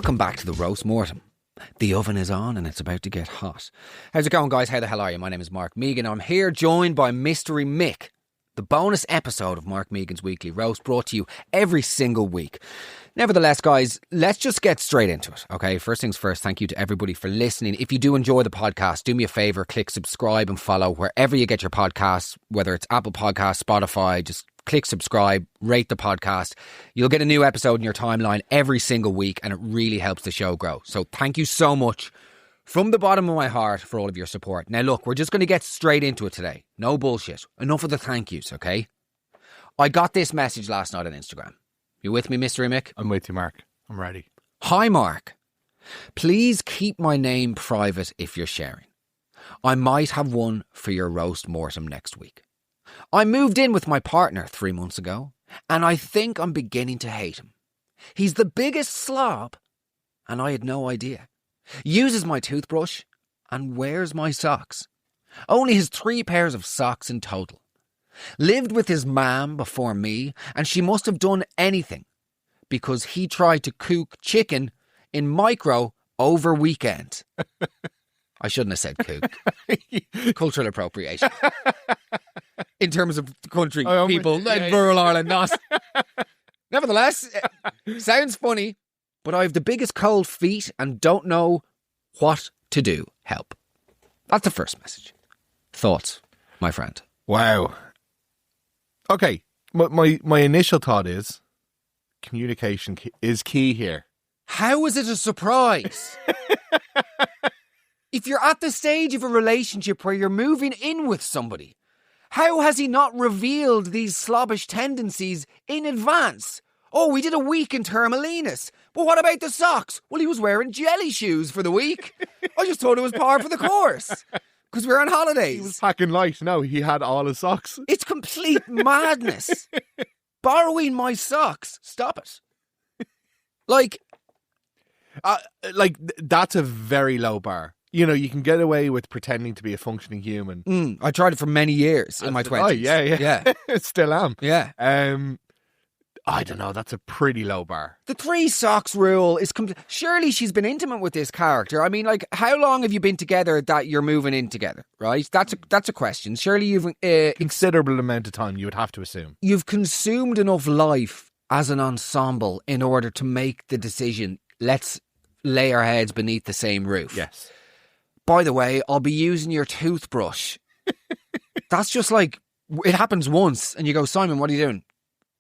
Welcome back to the Roast Mortem. The oven is on and it's about to get hot. How's it going, guys? How the hell are you? My name is Mark Megan. I'm here joined by Mystery Mick, the bonus episode of Mark Megan's Weekly Roast, brought to you every single week. Nevertheless, guys, let's just get straight into it, okay? First things first, thank you to everybody for listening. If you do enjoy the podcast, do me a favour, click subscribe and follow wherever you get your podcasts, whether it's Apple Podcasts, Spotify, just click subscribe, rate the podcast. You'll get a new episode in your timeline every single week, and it really helps the show grow. So thank you so much from the bottom of my heart for all of your support. Now look, we're just going to get straight into it today. No bullshit. Enough of the thank yous, okay? I got this message last night on Instagram. You with me, Mystery Mick? I'm with you, Mark. I'm ready. Hi, Mark. Please keep my name private if you're sharing. I might have one for your roast mortem next week. I moved in with my partner 3 months ago, and I think I'm beginning to hate him. He's the biggest slob, and I had no idea. Uses my toothbrush and wears my socks. Only has 3 pairs of socks in total. Lived with his mam before me, and she must have done anything because he tried to cook chicken in micro over weekend. I shouldn't have said cook. Cultural appropriation. In terms of the country, people in rural Ireland, not. Nevertheless, sounds funny, but I have the biggest cold feet and don't know what to do. Help. That's the first message. Thoughts, my friend? Wow. Okay, my initial thought is communication is key here. How is it a surprise? If you're at the stage of a relationship where you're moving in with somebody, how has he not revealed these slobbish tendencies in advance? Oh, we did a week in Termalinas. But what about the socks? Well, he was wearing jelly shoes for the week. I just thought it was par for the course. Because we're on holidays. He was packing light. No, he had all his socks. It's complete madness. Borrowing my socks. Stop it. That's a very low bar. You know, you can get away with pretending to be a functioning human. I tried it for many years in my 20s. Oh, yeah. Still am. Yeah. I don't know. That's a pretty low bar. The 3 socks rule is... Surely she's been intimate with this character. I mean, like, how long have you been together that you're moving in together, right? That's a question. Surely you've... considerable amount of time, you would have to assume. You've consumed enough life as an ensemble in order to make the decision, let's lay our heads beneath the same roof. Yes. By the way, I'll be using your toothbrush. That's just like... It happens once, and you go, Simon, what are you doing?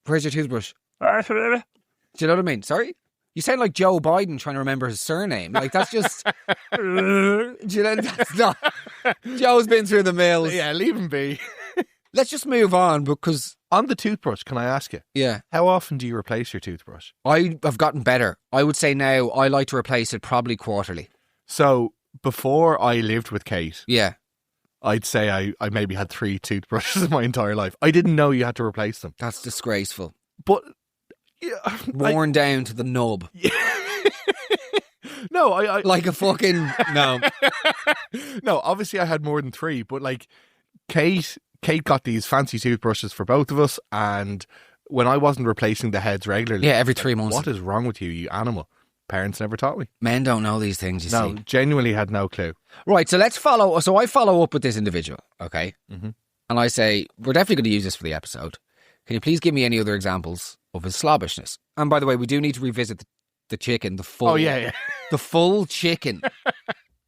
Where's your toothbrush? Do you know what I mean? Sorry? You sound like Joe Biden trying to remember his surname. Like, that's just... Do you know, that's not... Joe's been through the mills. Yeah, leave him be. Let's just move on, because... On the toothbrush, can I ask you? Yeah. How often do you replace your toothbrush? I have gotten better. I would say now I like to replace it probably quarterly. So, before I lived with Kate... Yeah. I'd say I maybe had 3 toothbrushes in my entire life. I didn't know you had to replace them. That's disgraceful. But... Yeah, worn down to the nub. Yeah. No, I like a fucking... No. No, obviously I had more than 3, but like Kate got these fancy toothbrushes for both of us, and when I wasn't replacing the heads regularly... Yeah, every 3 months. What is wrong with you, you animal? Parents never taught me. Men don't know these things, you see. No, genuinely had no clue. Right, so let's follow... So I follow up with this individual, okay? Mm-hmm. And I say, we're definitely going to use this for the episode. Can you please give me any other examples of his slobbishness? And by the way, we do need to revisit the chicken, the full... Oh, yeah. The full chicken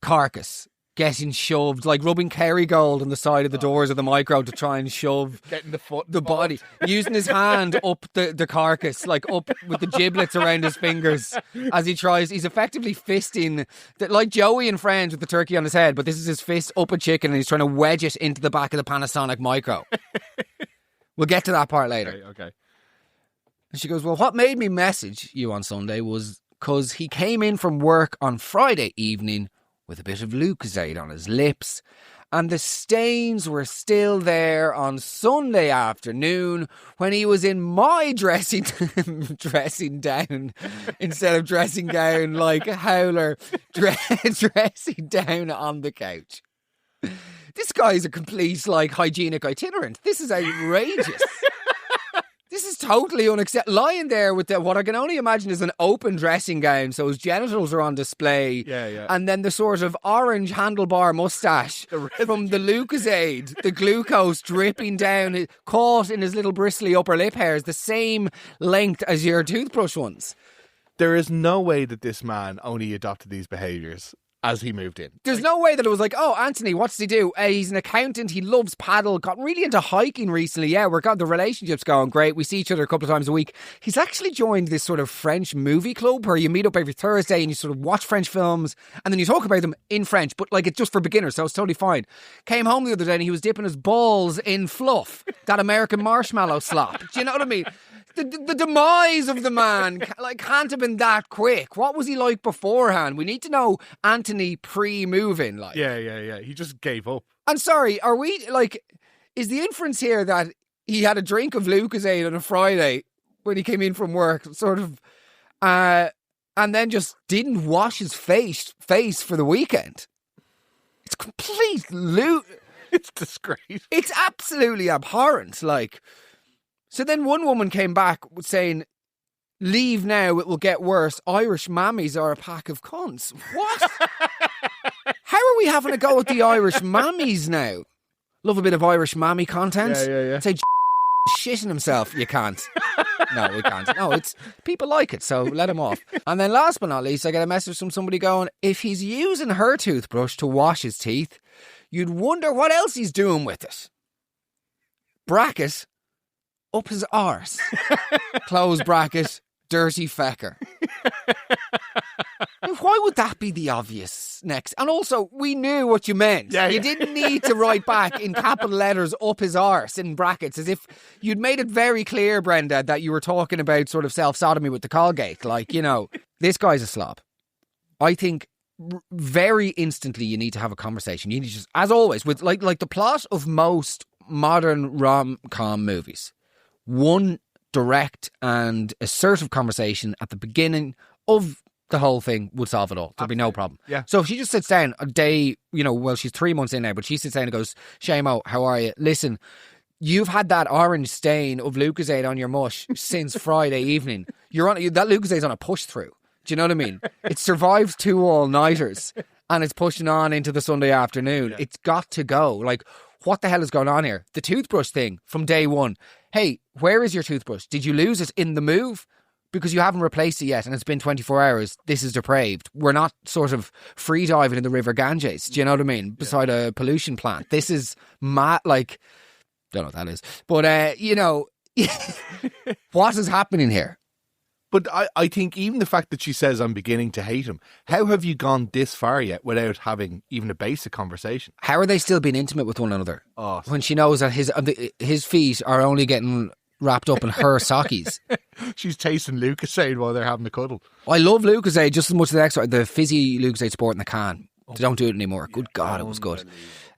carcass getting shoved, like rubbing Kerrygold on the side of the doors of the micro to try and shove getting the foot, the body, using his hand up the carcass, like up with the giblets around his fingers as he tries. He's effectively fisting, like Joey and Friends with the turkey on his head, but this is his fist up a chicken and he's trying to wedge it into the back of the Panasonic micro. We'll get to that part later. Okay. And she goes, well, what made me message you on Sunday was because he came in from work on Friday evening with a bit of Lucozade on his lips, and the stains were still there on Sunday afternoon when he was in my dressing down instead of dressing down like a howler, dressing down on the couch. This guy's a complete, like, hygienic itinerant. This is outrageous. This is totally unacceptable. Lying there with what I can only imagine is an open dressing gown, so his genitals are on display. Yeah. And then the sort of orange handlebar moustache from the Lucozade, the glucose dripping down, caught in his little bristly upper lip hairs, the same length as your toothbrush ones. There is no way that this man only adopted these behaviours as he moved in. There's no way that it was like, oh, Anthony, what does he do? He's an accountant. He loves paddle. Got really into hiking recently. Yeah, the relationship's going great. We see each other a couple of times a week. He's actually joined this sort of French movie club where you meet up every Thursday and you sort of watch French films and then you talk about them in French, but like it's just for beginners, so it's totally fine. Came home the other day and he was dipping his balls in fluff, that American marshmallow slop. Do you know what I mean? The demise of the man can't have been that quick. What was he like beforehand? We need to know Anthony pre-moving. Yeah. He just gave up. And sorry, are we is the inference here that he had a drink of Lucozade on a Friday when he came in from work, sort of, and then just didn't wash his face for the weekend? It's complete It's disgrace. It's absolutely abhorrent. So then one woman came back saying, leave now, it will get worse. Irish mammies are a pack of cunts. What? How are we having a go at the Irish mammies now? Love a bit of Irish mammy content. Yeah. Say shitting himself. You can't. No, we can't. No, it's people like it, so let him off. And then last but not least, I get a message from somebody going, if he's using her toothbrush to wash his teeth, you'd wonder what else he's doing with it. Bracket. Up his arse. Close bracket. Dirty fecker. Why would that be the obvious next? And also, we knew what you meant. You didn't need to write back in capital letters up his arse in brackets, as if you'd made it very clear, Brenda, that you were talking about sort of self-sodomy with the Colgate. This guy's a slob. I think very instantly you need to have a conversation. You need to just, as always, with like the plot of most modern rom-com movies. One direct and assertive conversation at the beginning of the whole thing would solve it all. There'd be no problem. Yeah. So if she just sits down a day, she's 3 months in now, but she sits down and goes, Shamo, how are you? Listen, you've had that orange stain of Lucozade on your mush since Friday evening. That Lucozade's on a push through. Do you know what I mean? It survives 2 all-nighters and it's pushing on into the Sunday afternoon. Yeah. It's got to go. What the hell is going on here? The toothbrush thing from day one. Hey, where is your toothbrush? Did you lose it in the move? Because you haven't replaced it yet and it's been 24 hours. This is depraved. We're not sort of free diving in the River Ganges. Do you know what I mean? Beside a pollution plant. This is mad. Don't know what that is. But, what is happening here? But I think even the fact that she says, I'm beginning to hate him, how have you gone this far yet without having even a basic conversation? How are they still being intimate with one another? Oh, when she knows that his feet are only getting wrapped up in her sockies. She's tasting Lucozade while they're having a cuddle. I love Lucozade just as much as the fizzy Lucozade Sport in the can. They don't do it anymore. Good God, it was good.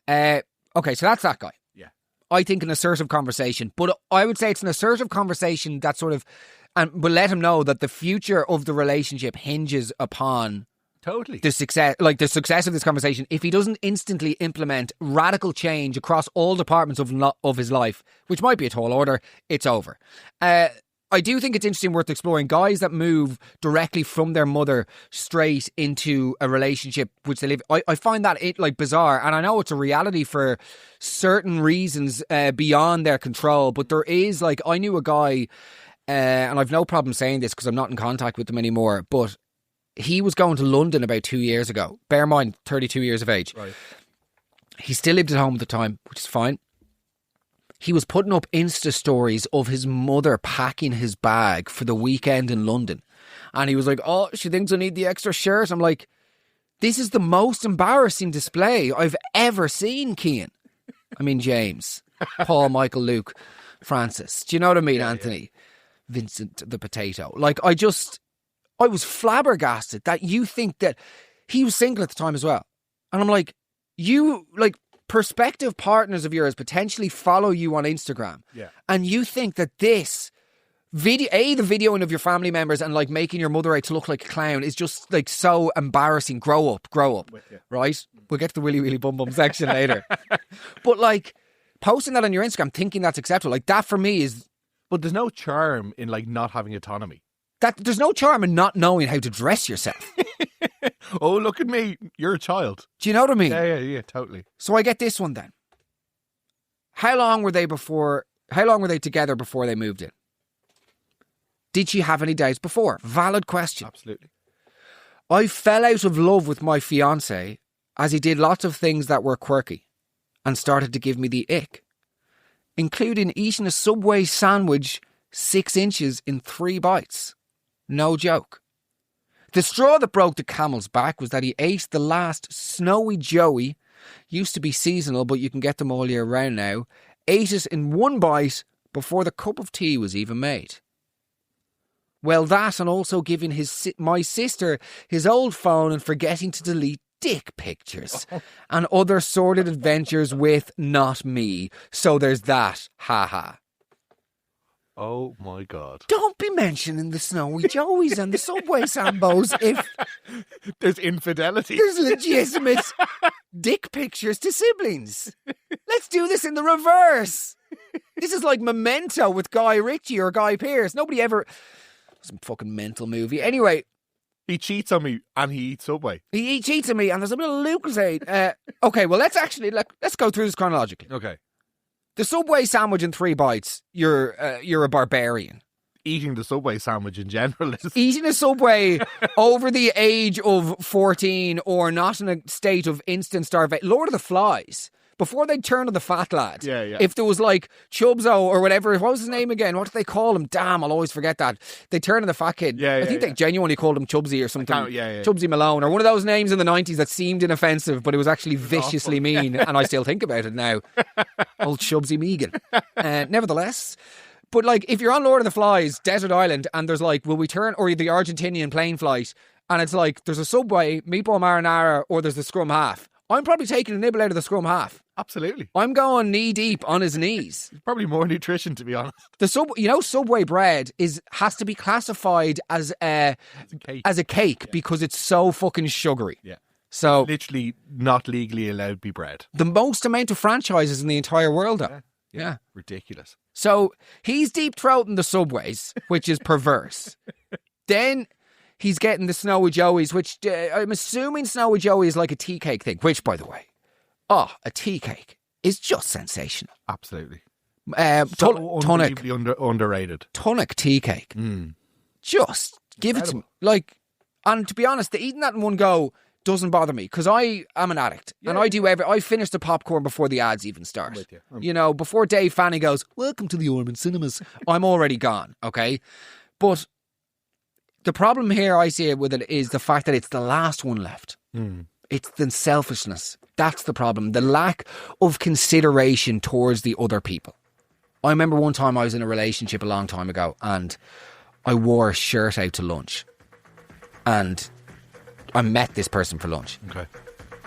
Okay, so that's that guy. Yeah. I think an assertive conversation, but I would say it's an assertive conversation that sort of, and will let him know that the future of the relationship hinges upon totally the success of this conversation. If he doesn't instantly implement radical change across all departments of his life, which might be a tall order, it's over. I do think it's interesting, worth exploring, guys that move directly from their mother straight into a relationship which they live. I find that bizarre, and I know it's a reality for certain reasons beyond their control. But there is I knew a guy. And I've no problem saying this because I'm not in contact with them anymore, but he was going to London about 2 years ago. Bear in mind, 32 years of age. Right. He still lived at home at the time, which is fine. He was putting up Insta stories of his mother packing his bag for the weekend in London. And he was like, oh, she thinks I need the extra shirt. I'm like, this is the most embarrassing display I've ever seen, Cian. I mean, James, Paul, Michael, Luke, Francis. Do you know what I mean, Anthony? Yeah. Vincent the potato. I was flabbergasted that you think that he was single at the time as well. And I'm like, prospective partners of yours potentially follow you on Instagram. Yeah. And you think that this video, the videoing of your family members and making your mother out to look like a clown is just so embarrassing. Grow up. Right? We'll get to the Willy Willy Bum Bum section later. But posting that on your Instagram, thinking that's acceptable, that for me is But there's no charm in like not having autonomy. There's no charm in not knowing how to dress yourself. Oh, look at me. You're a child. Do you know what I mean? Yeah, totally. So I get this one then. How long were they together before they moved in? Did she have any dates before? Valid question. Absolutely. I fell out of love with my fiancé as he did lots of things that were quirky and started to give me the ick, including eating a Subway sandwich 6 inches in 3 bites. No joke. The straw that broke the camel's back was that he ate the last Snowy Joey, used to be seasonal but you can get them all year round now, ate it in 1 bite before the cup of tea was even made. Well, that and also giving my sister his old phone and forgetting to delete dick pictures and other sordid adventures with not me. So there's that. Ha ha. Oh my God. Don't be mentioning the Snowy Joeys and the Subway Sambos if there's infidelity. There's legitimate dick pictures to siblings. Let's do this in the reverse. This is like Memento with Guy Ritchie or Guy Pearce. Nobody ever... Some fucking mental movie. Anyway. He cheats on me and he eats Subway. He cheats on me and there's a bit of Lucozade. Okay, well, let's go through this chronologically. Okay. The Subway sandwich in 3 bites, you're a barbarian. Eating the Subway sandwich in general is... Eating a Subway over the age of 14 or not in a state of instant starvation. Lord of the Flies. Before they turn to the fat lad, if there was like Chubzo or whatever, what was his name again? What did they call him? Damn, I'll always forget that. They turn to the fat kid. I think they genuinely called him Chubsy or something. Chubsy Malone or one of those names in the 90s that seemed inoffensive, but it was actually viciously mean, and I still think about it now. Old Chubsy Megan. Nevertheless, but like if you're on Lord of the Flies, Desert Island, and there's like, will we turn, or the Argentinian plane flight, and it's like, there's a Subway, meatball marinara, or there's the scrum half. I'm probably taking a nibble out of the scrum half. Absolutely. I'm going knee deep on his knees. Probably more nutrition, to be honest. Subway bread has to be classified as a cake because it's so fucking sugary. Yeah. So literally not legally allowed to be bread. The most amount of franchises in the entire world, though. Yeah. Ridiculous. So he's deep throating the Subways, which is perverse. Then he's getting the Snowy Joeys, which I'm assuming Snowy Joey is like a tea cake thing, which, by the way, a tea cake is just sensational. Absolutely. Tonic. Underrated. Tonic tea cake. Just give it to me. Like, and to be honest, eating that in one go doesn't bother me because I am an addict and I finish the popcorn before the ads even start. You know, before Dave Fanny goes, "Welcome to the Ormond Cinemas," I'm already gone. Okay. But the problem here I see it with it is the fact that it's the last one left. It's the selfishness. That's the problem. The lack of consideration towards the other people. I remember one time I was in a relationship a long time ago and I wore a shirt out to lunch. And I met this person for lunch. Okay.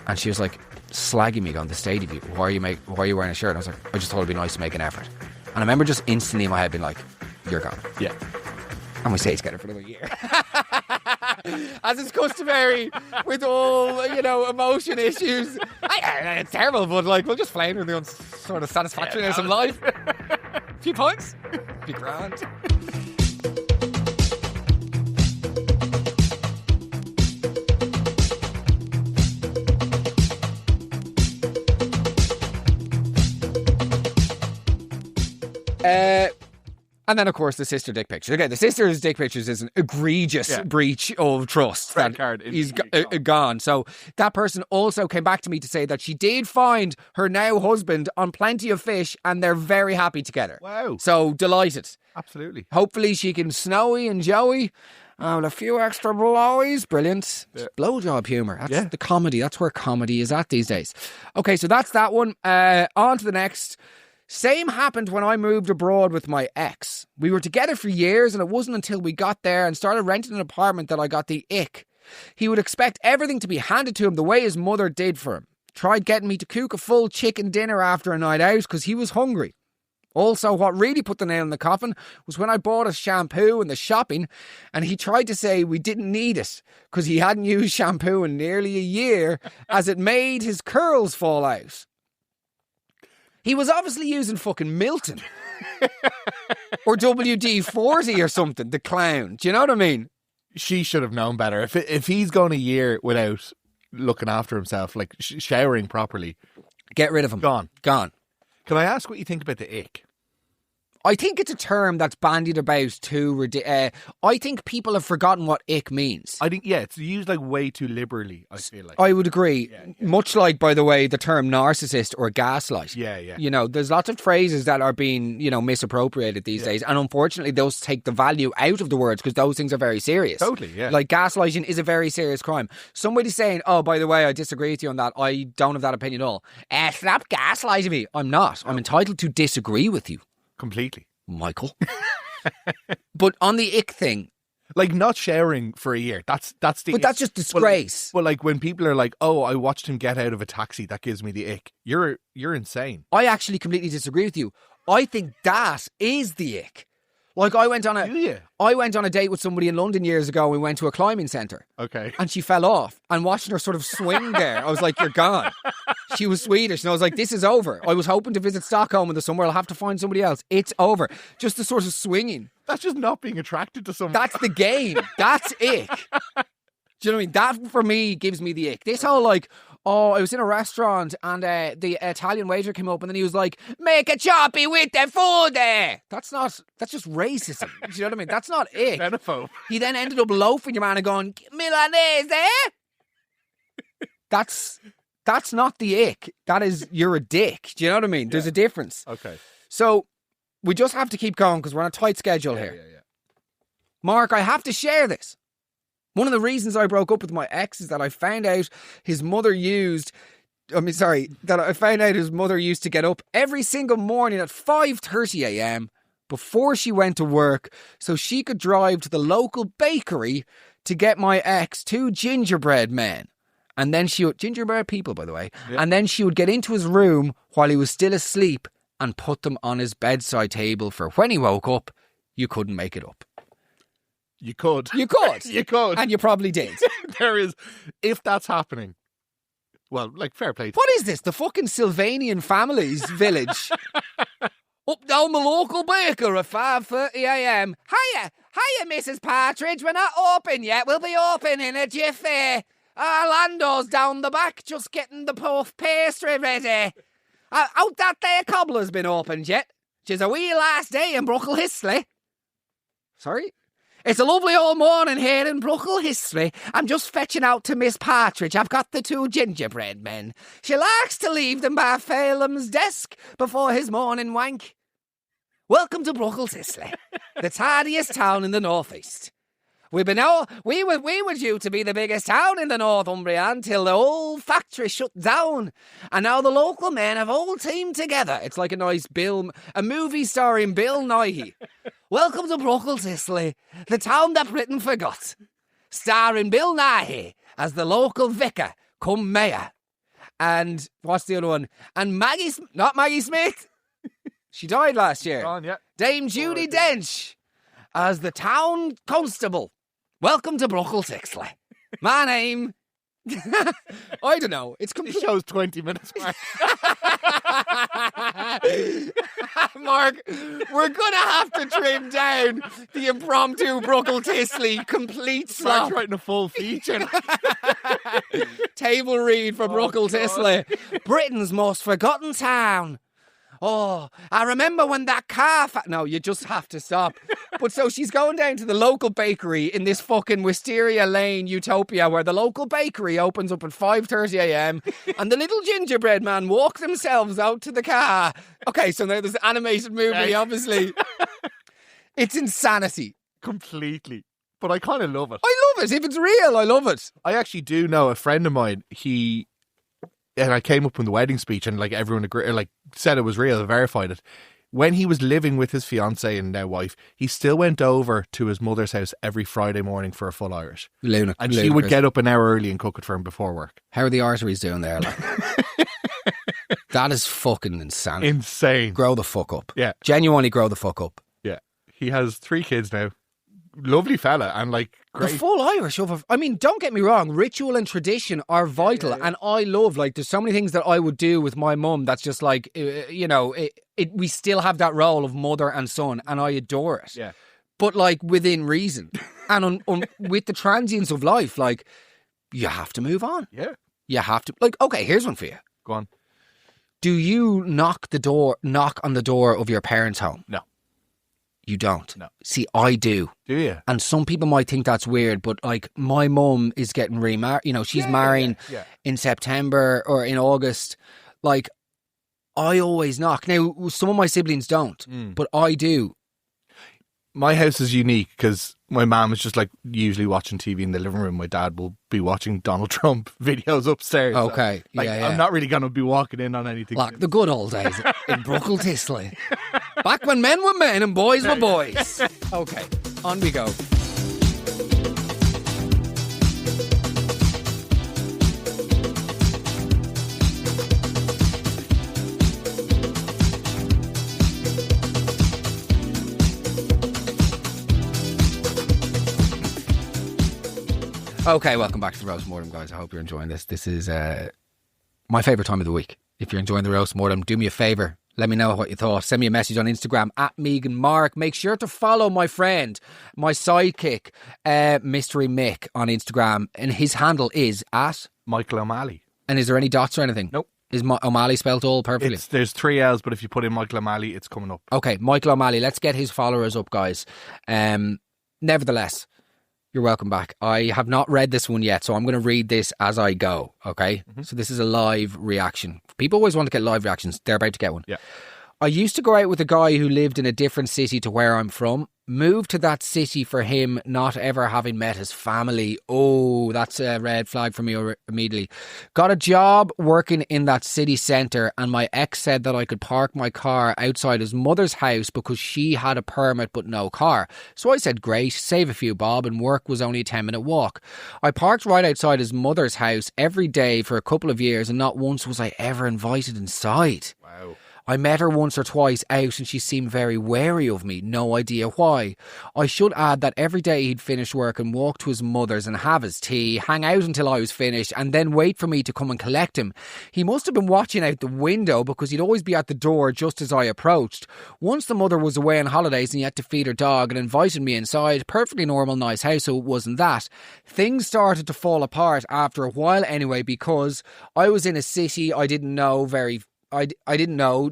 And she was like slagging me on the stage of you. Why are you wearing a shirt? And I was like, I just thought it'd be nice to make an effort. And I remember just instantly in my head being like, you're gone. Yeah. And we stay together for another year. As is customary with all, emotion issues. It's terrible, but like, we'll just flame with the sort of satisfactoriness of life. A few points. Be grand. And then, of course, the sister dick pictures. Okay, the sister's dick pictures is an egregious breach of trust. He's gone. So that person also came back to me to say that she did find her now husband on Plenty of Fish and they're very happy together. Wow. So delighted. Absolutely. Hopefully she can Snowy and Joey. With a few extra blowies. Brilliant. Yeah. Blowjob humour. That's the comedy. That's where comedy is at these days. Okay, so that's that one. On to the next. Same happened when I moved abroad with my ex. We were together for years and it wasn't until we got there and started renting an apartment that I got the ick. He would expect everything to be handed to him the way his mother did for him. Tried getting me to cook a full chicken dinner after a night out because he was hungry. Also, what really put the nail in the coffin was when I bought a shampoo in the shopping and he tried to say we didn't need it because he hadn't used shampoo in nearly a year as it made his curls fall out. He was obviously using fucking Milton. Or WD-40 or something, the clown. Do you know what I mean? She should have known better. If he's gone a year without looking after himself, like showering properly, get rid of him. Gone. Can I ask what you think about the ick? I think it's a term that's bandied about too. I think people have forgotten what ick means. I think, it's used like way too liberally, I feel like. I would agree. Yeah. Much like, by the way, the term narcissist or gaslight. Yeah. You know, there's lots of phrases that are being, misappropriated these days. And unfortunately, those take the value out of the words because those things are very serious. Totally, yeah. Like gaslighting is a very serious crime. Somebody saying, oh, by the way, I disagree with you on that. I don't have that opinion at all. Stop gaslighting me. I'm not. I'm entitled to disagree with you. Completely. Michael. But on the ick thing, like not showering for a year, that's the but ick. that's just disgrace. But like when people are like, oh, I watched him get out of a taxi, that gives me the ick. You're insane. I actually completely disagree with you. I think that is the ick. Like I went on a date with somebody in London years ago. We went to a climbing centre. Okay. And she fell off, and watching her sort of swing there, I was like, you're gone. She was Swedish, and I was like, this is over. I was hoping to visit Stockholm in the summer. I'll have to find somebody else. It's over. Just the sort of swinging. That's just not being attracted to someone. That's the game. That's ick. Do you know what I mean? That, for me, gives me the ick. This whole like, oh, I was in a restaurant and the Italian waiter came up and then he was like, make a choppy with the food there. That's just racism. Do you know what I mean? That's not ick. Xenophobe. He then ended up loafing your man and going, Milanese, eh? That's not the ick. That is, you're a dick. Do you know what I mean? There's a difference. Okay. So we just have to keep going because we're on a tight schedule here. Yeah. Mark, I have to share this. One of the reasons I broke up with my ex is that I found out his mother used to get up every single morning at 5:30 a.m. before she went to work so she could drive to the local bakery to get my ex 2 gingerbread men. And then gingerbread people, by the way. Yeah. And then she would get into his room while he was still asleep and put them on his bedside table for when he woke up. You couldn't make it up. You could. You could. You could. And you probably did. There is, if that's happening, well, like, fair play. What is this? The fucking Sylvanian families village? Up down the local baker at 5:30 a.m. Hiya, Mrs. Partridge. We're not open yet. We'll be open in a jiffy. Lando's down the back just getting the puff pastry ready. Out that there cobbler's been opened yet. She's a wee last day in Bruckle Hisley. Sorry? It's a lovely old morning here in Bruckle Hisley. I'm just fetching out to Miss Partridge. I've got the 2 gingerbread men. She likes to leave them by Phelan's desk before his morning wank. Welcome to Bruckle Hisley, the tidiest town in the northeast. We were due to be the biggest town in the Northumbria until the old factory shut down. And now the local men have all teamed together. It's like a movie starring Bill Nighy. Welcome to Bruckle Hisley, the town that Britain forgot. Starring Bill Nighy as the local vicar come mayor. And what's the other one? And not Maggie Smith. She died last year. Dame Judi Dench as the town constable. Welcome to Bruckle Hisley. My name... I don't know. It's complete. It shows 20 minutes, Mark. Mark, we're going to have to trim down the impromptu Bruckle Hisley complete slop. Mark's writing a full feature. Table read for Bruckle Hisley. Britain's most forgotten town. Oh, I remember when that car... No, you just have to stop. But so she's going down to the local bakery in this fucking Wisteria Lane utopia where the local bakery opens up at 5:30 a.m. and the little gingerbread man walk themselves out to the car. Okay, so now there's an animated movie, obviously. It's insanity. Completely. But I kind of love it. I love it. If it's real, I love it. I actually do know a friend of mine, and I came up in the wedding speech and like everyone agreed, like said it was real, verified it. When he was living with his fiancée and now wife, he still went over to his mother's house every Friday morning for a full Irish. And she would get up an hour early and cook it for him before work. How are the arteries doing there? Like? That is fucking insanity. Insane. Grow the fuck up. Yeah. Genuinely grow the fuck up. Yeah. He has 3 kids now. lovely fella and like The great. full Irish I mean, don't get me wrong, ritual and tradition are vital, and I love, like, there's so many things that I would do with my mum that's just like, we still have that role of mother and son, and I adore it. Yeah. But, like, within reason. And with the transience of life, like, you have to move on. Yeah. You have to, like, okay, here's one for you. Go on. Do you knock on the door of your parents' home? No. You don't? No. See, I do. Do you? And some people might think that's weird, but like my mum is getting remarried. You know, she's marrying in September or in August. Like, I always knock. Now, some of my siblings don't, but I do. My house is unique because my mum is just like usually watching TV in the living room. My dad will be watching Donald Trump videos upstairs. Okay, so, like, I'm not really going to be walking in on anything. Like the good old days in Bruckle Tisley. Back when men were men and boys were boys. Okay, on we go. Okay, welcome back to the Roast Mortem, guys. I hope you're enjoying this. This is my favourite time of the week. If you're enjoying the Roast Mortem, do me a favour. Let me know what you thought. Send me a message on Instagram at Megan Mark. Make sure to follow my friend, my sidekick, Mystery Mick on Instagram. And his handle is at Michael O'Malley. And is there any dots or anything? Nope. Is O'Malley spelt all perfectly? There's 3 L's, but if you put in Michael O'Malley, it's coming up. Okay, Michael O'Malley. Let's get his followers up, guys. Nevertheless, you're welcome back. I have not read this one yet, so I'm going to read this as I go, okay? Mm-hmm. So this is a live reaction. People always want to get live reactions. They're about to get one. Yeah. I used to go out with a guy who lived in a different city to where I'm from. Moved to that city for him not ever having met his family. Oh, that's a red flag for me immediately. Got a job working in that city centre, and my ex said that I could park my car outside his mother's house because she had a permit but no car. So I said great, save a few bob, and work was only a 10-minute walk. I parked right outside his mother's house every day for a couple of years, and not once was I ever invited inside. Wow. I met her once or twice out and she seemed very wary of me, no idea why. I should add that every day he'd finish work and walk to his mother's and have his tea, hang out until I was finished and then wait for me to come and collect him. He must have been watching out the window because he'd always be at the door just as I approached. Once the mother was away on holidays and he had to feed her dog and invited me inside, perfectly normal, nice house, so it wasn't that. Things started to fall apart after a while anyway because I was in a city I didn't know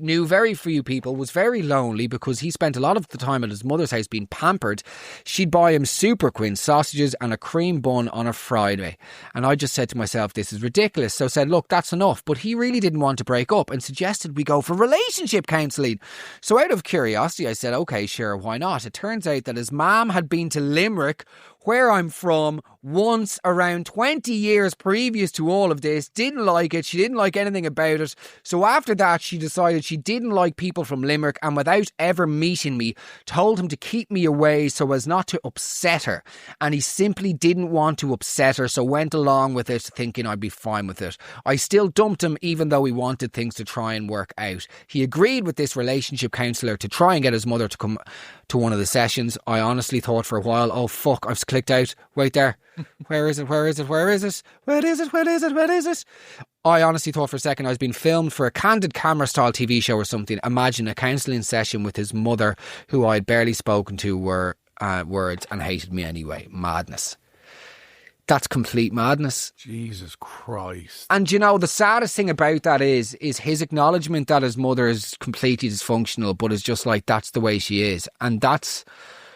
knew very few people, was very lonely because he spent a lot of the time at his mother's house being pampered. She'd buy him Super Quinn sausages and a cream bun on a Friday. And I just said to myself, this is ridiculous. So I said, look, that's enough. But he really didn't want to break up and suggested we go for relationship counselling. So out of curiosity, I said, okay, sure, why not? It turns out that his mum had been to Limerick, where I'm from, once around 20 years previous to all of this, didn't like it, she didn't like anything about it. So after that, she decided she didn't like people from Limerick and without ever meeting me, told him to keep me away so as not to upset her. And he simply didn't want to upset her, so went along with it, thinking I'd be fine with it. I still dumped him even though he wanted things to try and work out. He agreed with this relationship counsellor to try and get his mother to come to one of the sessions. I honestly thought for a while, oh fuck, I've clicked out. Wait there. Where is it? Where is it? Where is it? Where is it? Where is it? Where is it? I honestly thought for a second I was being filmed for a candid camera style TV show or something. Imagine a counselling session with his mother, who I had barely spoken to were words and hated me anyway. Madness. That's complete madness. Jesus Christ. And you know, the saddest thing about that is his acknowledgement that his mother is completely dysfunctional, but is just like, that's the way she is. And that's,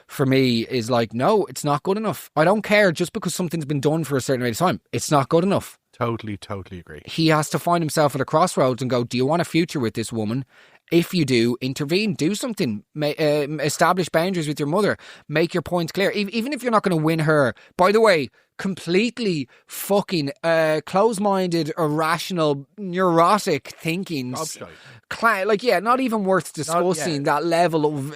for me, is like, no, it's not good enough. I don't care just because something's been done for a certain amount of time. It's not good enough. Totally agree. He has to find himself at a crossroads and go, do you want a future with this woman? If you do, intervene, do something, establish boundaries with your mother, make your points clear. Even if you're not going to win her, by the way, completely fucking close-minded, irrational, neurotic thinking. Not even worth discussing that level of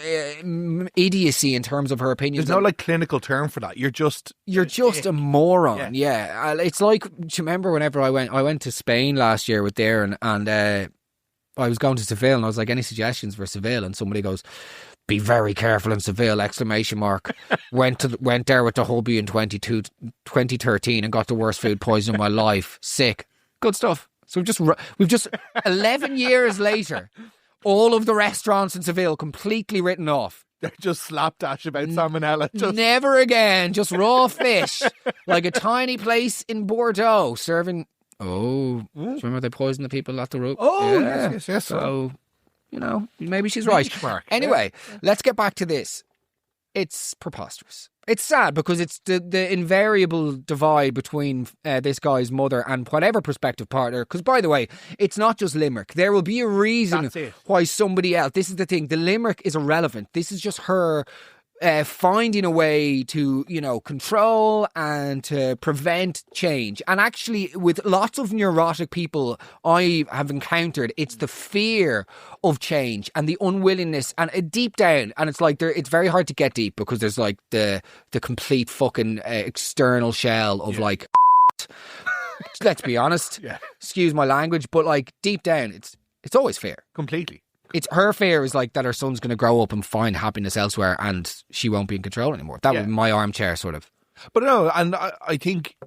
idiocy in terms of her opinions. There's no like clinical term for that. You're just a moron. Yeah. It's like, do you remember whenever I went to Spain last year with Darren and I was going to Seville and I was like, any suggestions for Seville? And somebody goes, Be very careful in Seville, exclamation mark. Went there with the hubby in 2013 and got the worst food poisoning of my life. Sick. Good stuff. So we've just 11 years later, all of the restaurants in Seville completely written off. They're just slapdash about salmonella. Never again. Just raw fish. Like a tiny place in Bordeaux serving... Oh, do you remember they poisoned the people at the road? Oh, yeah. yes. So, maybe she's right. Anyway, let's get back to this. It's preposterous. It's sad because it's the invariable divide between this guy's mother and whatever prospective partner. Because, by the way, it's not just Limerick. There will be a reason why somebody else... This is the thing. The Limerick is irrelevant. This is just her... finding a way to, control and to prevent change. And actually, with lots of neurotic people I have encountered, it's the fear of change and the unwillingness and deep down. And it's like, it's very hard to get deep because there's like the complete fucking external shell of like, let's be honest, excuse my language, but like deep down, it's always fear. Completely. It's her fear is like that her son's going to grow up and find happiness elsewhere and she won't be in control anymore. That would be my armchair sort of. But no, and I think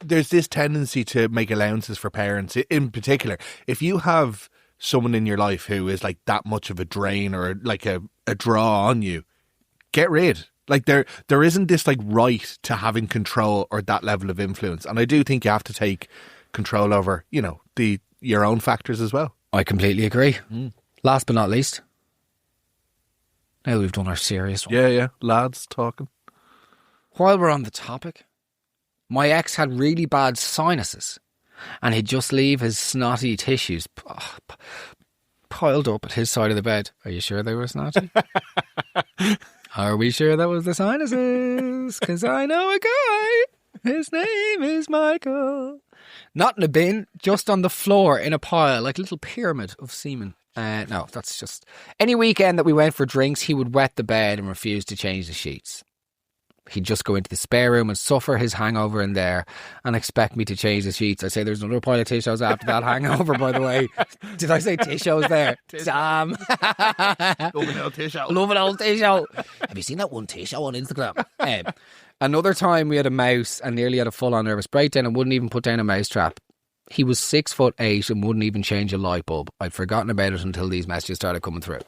there's this tendency to make allowances for parents in particular. If you have someone in your life who is like that much of a drain or like a draw on you, get rid. Like there isn't this like right to having control or that level of influence. And I do think you have to take control over, your own factors as well. I completely agree. Last but not least, now we've done our serious one. Yeah, lads talking. While we're on the topic, my ex had really bad sinuses and he'd just leave his snotty tissues piled up at his side of the bed. Are you sure they were snotty? Are we sure that was the sinuses? Because I know a guy. His name is Michael. Not in a bin, just on the floor in a pile, like a little pyramid of semen. No, that's just... Any weekend that we went for drinks, he would wet the bed and refuse to change the sheets. He'd just go into the spare room and suffer his hangover in there and expect me to change the sheets. I say there's another pile of tissues after that hangover, by the way. Did I say tissues there? Damn. Love an old tissue. Love an old tissue. Have you seen that one tissue on Instagram? Another time we had a mouse and nearly had a full-on nervous breakdown and wouldn't even put down a mouse trap. He was 6'8" and wouldn't even change a light bulb. I'd forgotten about it until these messages started coming through.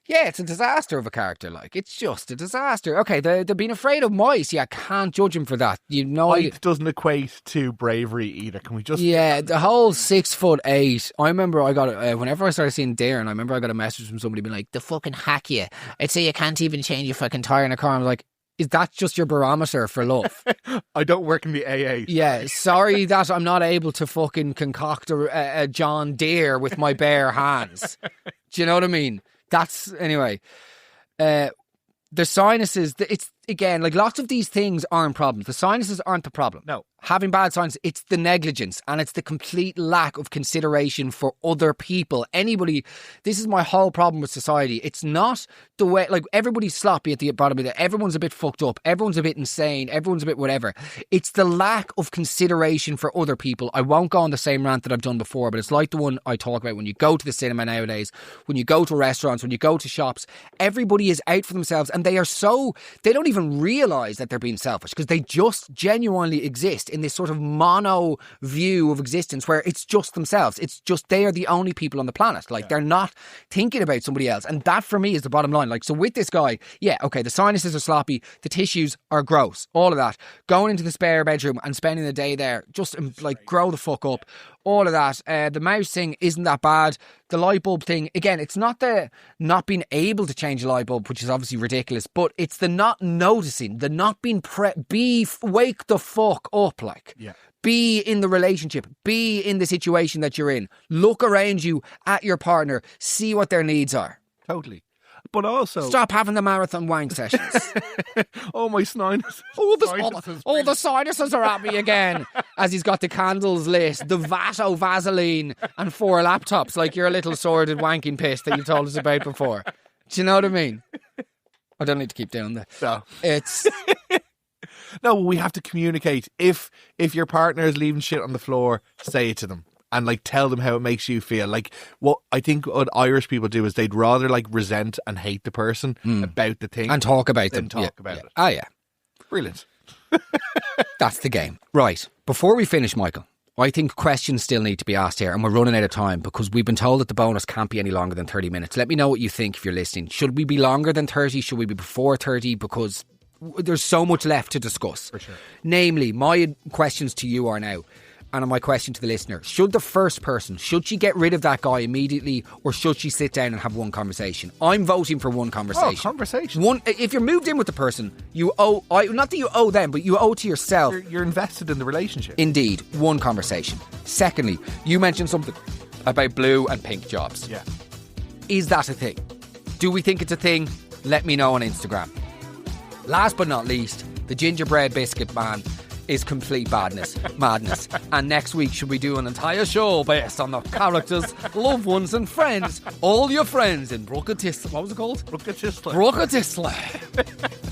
Yeah, it's a disaster of a character, like. It's just a disaster. Okay, they're being afraid of mice. Yeah, I can't judge him for that. Height doesn't equate to bravery either. Can we just... Yeah, the whole 6'8". I remember I got whenever I started seeing Darren, I remember I got a message from somebody being like, "The fucking hack you. I'd say you can't even change your fucking tyre in a car." I was like, is that just your barometer for love? I don't work in the AA. Yeah, sorry that I'm not able to fucking concoct a John Deere with my bare hands. Do you know what I mean? Anyway. The sinuses, it's, again, like lots of these things aren't problems. The sinuses aren't the problem. No. Having bad sinuses, it's the negligence and it's the complete lack of consideration for other people. Anybody, this is my whole problem with society. It's not the way, like everybody's sloppy at the bottom of it. Everyone's a bit fucked up. Everyone's a bit insane. Everyone's a bit whatever. It's the lack of consideration for other people. I won't go on the same rant that I've done before, but it's like the one I talk about when you go to the cinema nowadays, when you go to restaurants, when you go to shops, everybody is out for themselves and they don't even realise that they're being selfish because they just genuinely exist in this sort of mono view of existence where it's just themselves. It's just they are the only people on the planet. Like they're not thinking about somebody else. And that for me is the bottom line. Like, so with this guy, yeah, okay, the sinuses are sloppy, the tissues are gross, all of that. Going into the spare bedroom and spending the day there, just like grow the fuck up. All of that. The mouse thing isn't that bad. The light bulb thing, again, it's not the not being able to change a light bulb, which is obviously ridiculous, but it's the not noticing, the not being wake the fuck up, like. Yeah. Be in the relationship. Be in the situation that you're in. Look around you at your partner. See what their needs are. Totally. But also... Stop having the marathon wank sessions. Oh, my sinuses. The sinuses are at me again. As he's got the candles lit, the Vato Vaseline and 4 laptops like your little sordid wanking piss that you told us about before. Do you know what I mean? I don't need to keep doing that. No. It's... No, we have to communicate. If your partner is leaving shit on the floor, say it to them. and like tell them how it makes you feel. Like what I think what Irish people do is they'd rather like resent and hate the person about the thing And talk about than them. talk about it. Ah, yeah. Brilliant. That's the game. Right. Before we finish, Michael, I think questions still need to be asked here, and we're running out of time because we've been told that the bonus can't be any longer than 30 minutes. Let me know what you think if you're listening. Should we be longer than 30? Should we be before 30? Because there's so much left to discuss. For sure. Namely, my questions to you are now, and my question to the listener, should the first person, should she get rid of that guy immediately, or should she sit down and have one conversation? I'm voting for one conversation. Oh, conversation. One, if you're moved in with the person, you owe, not that you owe them, but you owe to yourself. You're invested in the relationship. Indeed, one conversation. Secondly, you mentioned something about blue and pink jobs. Yeah. Is that a thing? Do we think it's a thing? Let me know on Instagram. Last but not least, the gingerbread biscuit man is complete madness. And next week, should we do an entire show based on the characters, loved ones and friends, all your friends in Brucatisla. What was it called? Brucatisla.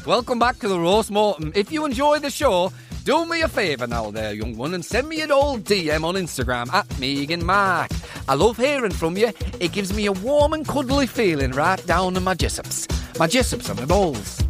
Welcome back to the Roast Mortem. If you enjoy the show, do me a favour now there, young one, and send me an old DM on Instagram at Megan Mark. I love hearing from you. It gives me a warm and cuddly feeling right down in my gizzards and my balls.